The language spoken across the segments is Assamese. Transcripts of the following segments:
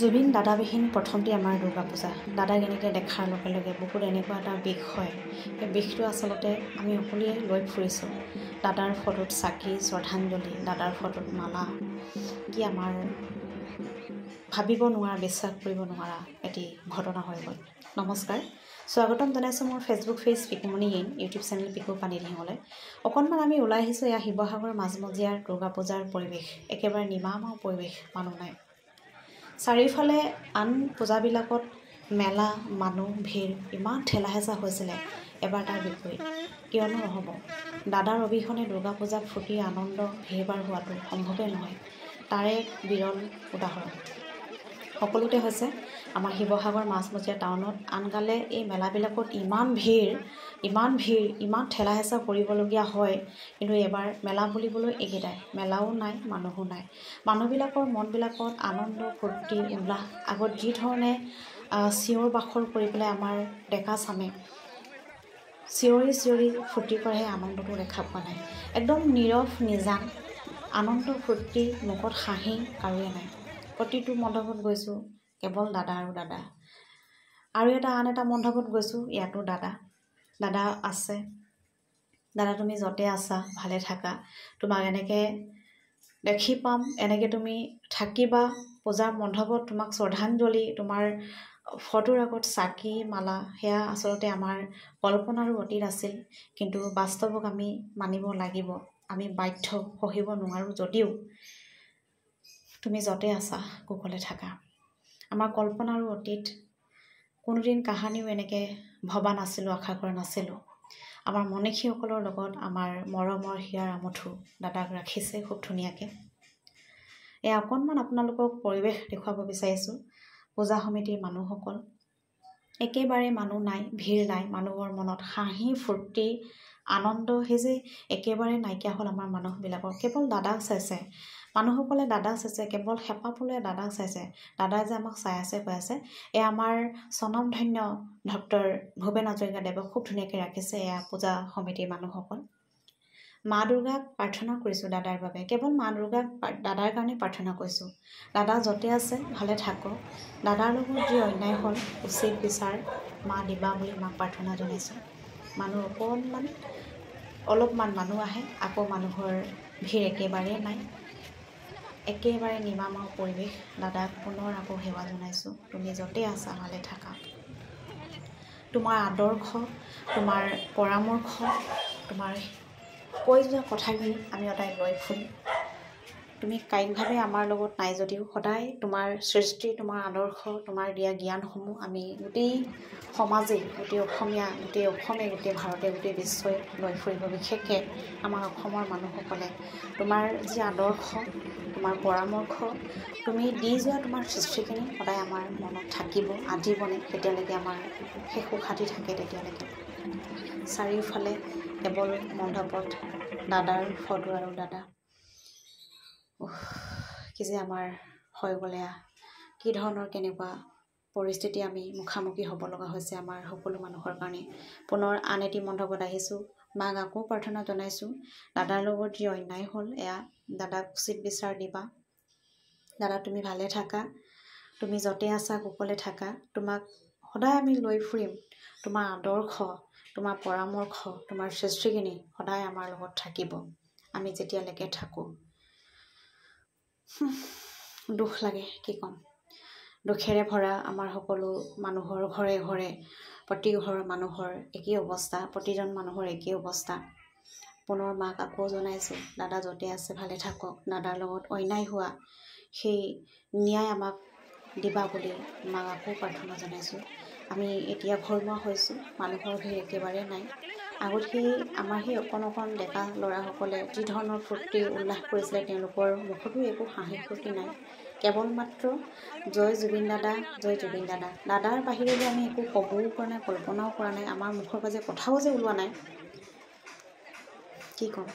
জুবিন দাদাবিহীন প্ৰথমতে আমাৰ দুৰ্গা পূজা। দাদাক এনেকৈ দেখাৰ লগে লগে বুকুত এনেকুৱা এটা বিষ হয়। সেই বিষটো আচলতে আমি সকলোৱে লৈ ফুৰিছোঁ। দাদাৰ ফটোত চাকি শ্ৰদ্ধাঞ্জলি, দাদাৰ ফটোত মালা, কি আমাৰ ভাবিব নোৱাৰা, বিশ্বাস কৰিব নোৱাৰা এটি ঘটনা হৈ গ'ল। নমস্কাৰ, স্বাগতম জনাইছোঁ মোৰ Facebook page Pikumoni in, YouTube channel Piku পানীদিঙলৈ। অকণমান আমি ওলাই আহিছোঁ এয়া শিৱসাগৰ মাজমজিয়াৰ দুৰ্গা পূজাৰ পৰিৱেশ। একেবাৰে নিমামাও পৰিৱেশ, মানুহ নাই। চাৰিওফালে আন পূজাবিলাকত মেলা, মানুহ, ভিৰ, ইমান ঠেলা হেঁচা হৈছিলে। এবাৰ তাৰ বিপৰীত কিয়নো নহ'ব। দাদাৰ অবিহনে দুৰ্গা পূজাত ফূৰ্তি, আনন্দ, ভিৰ বাৰ হোৱাটো সম্ভৱেই নহয়। তাৰে এক বিৰল উদাহৰণ সকলোতে হৈছে আমাৰ শিৱসাগৰ মাজমজিয়া টাউনত। আনকালে এই মেলাবিলাকত ইমান ভিৰ, ইমান ঠেলা হেঁচা কৰিবলগীয়া হয়। কিন্তু এবাৰ মেলা বুলিবলৈ এইকেইটাই, মেলাও নাই, মানুহো নাই। মানুহবিলাকৰ মনবিলাকত আনন্দ, ফূৰ্তি, উল্লাস। আগত যি ধৰণে চিঞৰ বাখৰ কৰি পেলাই আমাৰ ডেকা চামে চিঞৰি ফূৰ্তি কৰে, সেই আনন্দটো দেখা পোৱা নাই। একদম নীৰৱ নিজান আনন্দ, ফূৰ্তি, মুখত হাঁহি কাৰোৱে নাই। প্ৰতিটো মণ্ডপত গৈছোঁ কেৱল দাদা আৰু দাদা। আৰু আন এটা মণ্ডপত গৈছোঁ, ইয়াতো দাদা আছে। দাদা তুমি য'তে আছা ভালে থাকা, তোমাক এনেকৈ দেখি পাম, এনেকৈ তুমি থাকিবা। পূজাৰ মণ্ডপত তোমাক শ্ৰদ্ধাঞ্জলি, তোমাৰ ফটোৰ আগত চাকি মালা, সেয়া আচলতে আমাৰ কল্পনাৰো অতীত আছিল। কিন্তু বাস্তৱক আমি মানিব লাগিব। আমি বাধ্য, সহিব নোৱাৰোঁ যদিও তুমি য'তে আছা কুশলে থাকা। আমাৰ কল্পনাৰো অতীত, কোনোদিন কাহানিও এনেকৈ ভবা নাছিলোঁ, আশা কৰা নাছিলোঁ। আমাৰ মনীষীসকলৰ লগত আমাৰ মৰমৰ হিয়াৰ আমঠু দাদাক ৰাখিছে খুব ধুনীয়াকৈ। এয়া অকণমান আপোনালোকক পৰিৱেশ দেখুৱাব বিচাৰিছোঁ। পূজা সমিতিৰ মানুহসকল একেবাৰে মানুহ নাই, ভিৰ নাই। মানুহৰ মনত হাঁহি, ফূৰ্তি, আনন্দ সেই যে একেবাৰে নাইকিয়া হ'ল আমাৰ মানুহবিলাকৰ। কেৱল দাদাক চাইছে মানুহসকলে, দাদাক চাইছে, কেৱল হেঁপাহ পলোৱাই দাদাক চাইছে। দাদাই যে আমাক চাই আছে, কৈ আছে এয়া আমাৰ স্বনামধন্য ডক্টৰ ভূপেন হাজৰিকাদেৱক খুব ধুনীয়াকৈ ৰাখিছে। এয়া পূজা সমিতিৰ মানুহসকল। মা দুৰ্গাক প্ৰাৰ্থনা কৰিছোঁ দাদাৰ বাবে, কেৱল মা দুৰ্গাক দাদাৰ কাৰণে প্ৰাৰ্থনা কৰিছোঁ। দাদা য'তে আছে ভালে থাকক। দাদাৰ লগত যি অন্যায় হ'ল উচিত বিচাৰ মা দিবা বুলি মাক প্ৰাৰ্থনা জনাইছোঁ। মানুহ অলপমান মানুহ আহে, আকৌ মানুহৰ ভিৰ একেবাৰেই নাই। একেবাৰে নিমামাও পৰিৱেশ। দাদাক পুনৰ আকৌ সেৱা জনাইছোঁ। তুমি য'তে আছা ভালে থাকা। তোমাৰ আদৰ্শ, তোমাৰ পৰামৰ্শ, তোমাৰ কৈ যোৱা কথাখিনি আমি সদায় লৈ ফুৰিম। তুমি কায়িকভাৱে আমাৰ লগত নাই যদিও সদায় তোমাৰ সৃষ্টি, তোমাৰ আদৰ্শ, তোমাৰ দিয়া জ্ঞানসমূহ আমি গোটেই সমাজে, গোটেই অসমীয়া, গোটেই ভাৰতে, গোটেই বিশ্বই লৈ ফুৰিব। বিশেষকৈ আমাৰ অসমৰ মানুহসকলে তোমাৰ যি আদৰ্শ, তোমাৰ পৰামৰ্শ, তুমি দি যোৱা তোমাৰ সৃষ্টিখিনি সদায় আমাৰ মনত থাকিব আজীৱনে, যেতিয়ালৈকে আমাৰ শেষু সাথী থাকে তেতিয়ালৈকে। চাৰিওফালে কেৱল মণ্ডপত দাদাৰ ফটো আৰু দাদা। কি যে আমাৰ হৈ গ'লে, কি ধৰণৰ কেনেকুৱা পৰিস্থিতি আমি মুখামুখি হ'ব লগা হৈছে আমাৰ সকলো মানুহৰ কাৰণে। পুনৰ আন এটি মণ্ডপত আহিছোঁ। মাক আকৌ প্ৰাৰ্থনা জনাইছোঁ। দাদাৰ লগত যি অন্যায় হ'ল এয়া দাদাক উচিত বিচাৰ দিবা। দাদা তুমি ভালে থাকা। তুমি য'তে আছা কুশলে থাকা। তোমাক সদায় আমি লৈ ফুৰিম। তোমাৰ আদৰ্শ, তোমাৰ পৰামৰ্শ, তোমাৰ সৃষ্টিখিনি সদায় আমাৰ লগত থাকিব, আমি যেতিয়ালৈকে থাকোঁ। দুখ লাগে, কি ক'ম। দুখেৰে ভৰা আমাৰ সকলো মানুহৰ ঘৰে ঘৰে, প্ৰতি ঘৰৰ মানুহৰ একেই অৱস্থা, প্ৰতিজন মানুহৰ একেই অৱস্থা। পুনৰ মাক আকৌ জনাইছোঁ, দাদা য'তে আছে ভালে থাকক। দাদাৰ লগত অন্যায় হোৱা সেই ন্যায় আমাক দিবা বুলি মাক আকৌ প্ৰাৰ্থনা জনাইছোঁ। আমি এতিয়া ঘৰমুৱা হৈছোঁ, মানুহৰ ভিৰ একেবাৰে নাই। আগত আমাৰ সেই অকণ ডেকা ল'ৰাসকলে যি ধৰণৰ ফূৰ্তি উল্লাস কৰিছিলে, তেওঁলোকৰ মুখতো একো হাঁহি ফূৰ্তি নাই। কেৱল মাত্ৰ জয় জুবিন দাদা, জয় জুবিন দাদা। দাদাৰ বাহিৰে যে আমি একো ক'বও পৰা নাই, কল্পনাও কৰা নাই, আমাৰ মুখৰ পৰা যে কথাও যে ওলোৱা নাই, কি ক'ম।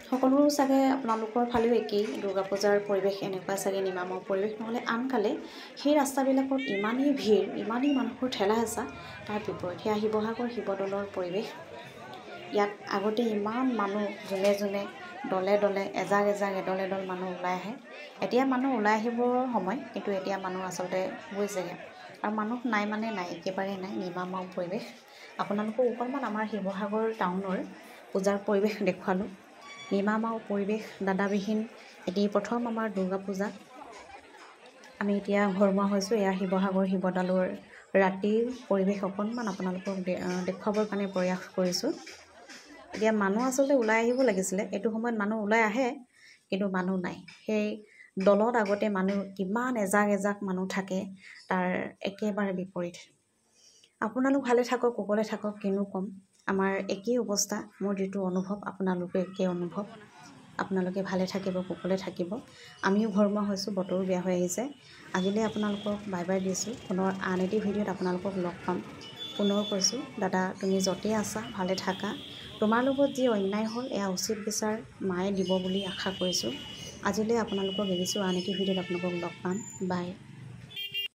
সকলো চাগে আপোনালোকৰ ফালেও একেই দুৰ্গা পূজাৰ পৰিৱেশ এনেকুৱা চাগে নিমামৰ পৰিৱেশ। নহ'লে আনকালে সেই ৰাস্তাবিলাকত ইমানেই ভিৰ, ইমানেই মানুহৰ ঠেলা হেঁচা। তাৰ বিপৰীত সেয়া শিৱসাগৰ শিৱদৌলৰ পৰিৱেশ। ইয়াত আগতে ইমান মানুহ যোনে দলে দলে এজাক এজাক এডল এডল মানুহ ওলাই আহে। এতিয়া মানুহ ওলাই আহিবৰ সময়, কিন্তু এতিয়া মানুহ আচলতে গৈছেগৈ আৰু মানুহ নাই মানে নাই, একেবাৰে নাই। নিমামাও পৰিৱেশ আপোনালোকক অকণমান আমাৰ শিৱসাগৰ টাউনৰ পূজাৰ পৰিৱেশ দেখুৱালোঁ। নিমামাও পৰিৱেশ দাদাবিহীন এটি প্ৰথম আমাৰ দুৰ্গা পূজা। আমি এতিয়া ঘৰমুৱা হৈছোঁ। এয়া শিৱসাগৰ শিৱদৌলৰ ৰাতিৰ পৰিৱেশ অকণমান আপোনালোকক দেখুৱাবৰ কাৰণে প্ৰয়াস কৰিছোঁ। এতিয়া মানুহ আচলতে ওলাই আহিব লাগিছিলে, এইটো সময়ত মানুহ ওলাই আহে কিন্তু মানুহ নাই। সেই দলত আগতে মানুহ কিমান এজাক এজাক মানুহ থাকে, তাৰ একেবাৰে বিপৰীত। আপোনালোক ভালে থাকক, কুশলে থাকক, কিনো ক'ম। আমাৰ একেই অৱস্থা, মোৰ যিটো অনুভৱ আপোনালোকে একেই অনুভৱ। আপোনালোকে ভালে থাকিব, কুশলে থাকিব। আমিও ঘৰমুৱা হৈছোঁ, বতৰো বেয়া হৈ আহিছে। আজিলৈ আপোনালোকক বাই বাই দিছোঁ। পুনৰ আন এটি ভিডিঅ'ত আপোনালোকক লগ পাম। পুনৰ কৈছোঁ, দাদা তুমি য'তেই আছা ভালে থাকা। তোমাৰ লগত যি অন্যায় হ'ল এয়া উচিত বিচাৰ মায়ে দিব বুলি আশা কৰিছোঁ। আজিলৈ আপোনালোকক এৰিছোঁ। আন এটি ভিডিঅ'ত আপোনালোকক লগ পাম। বাই।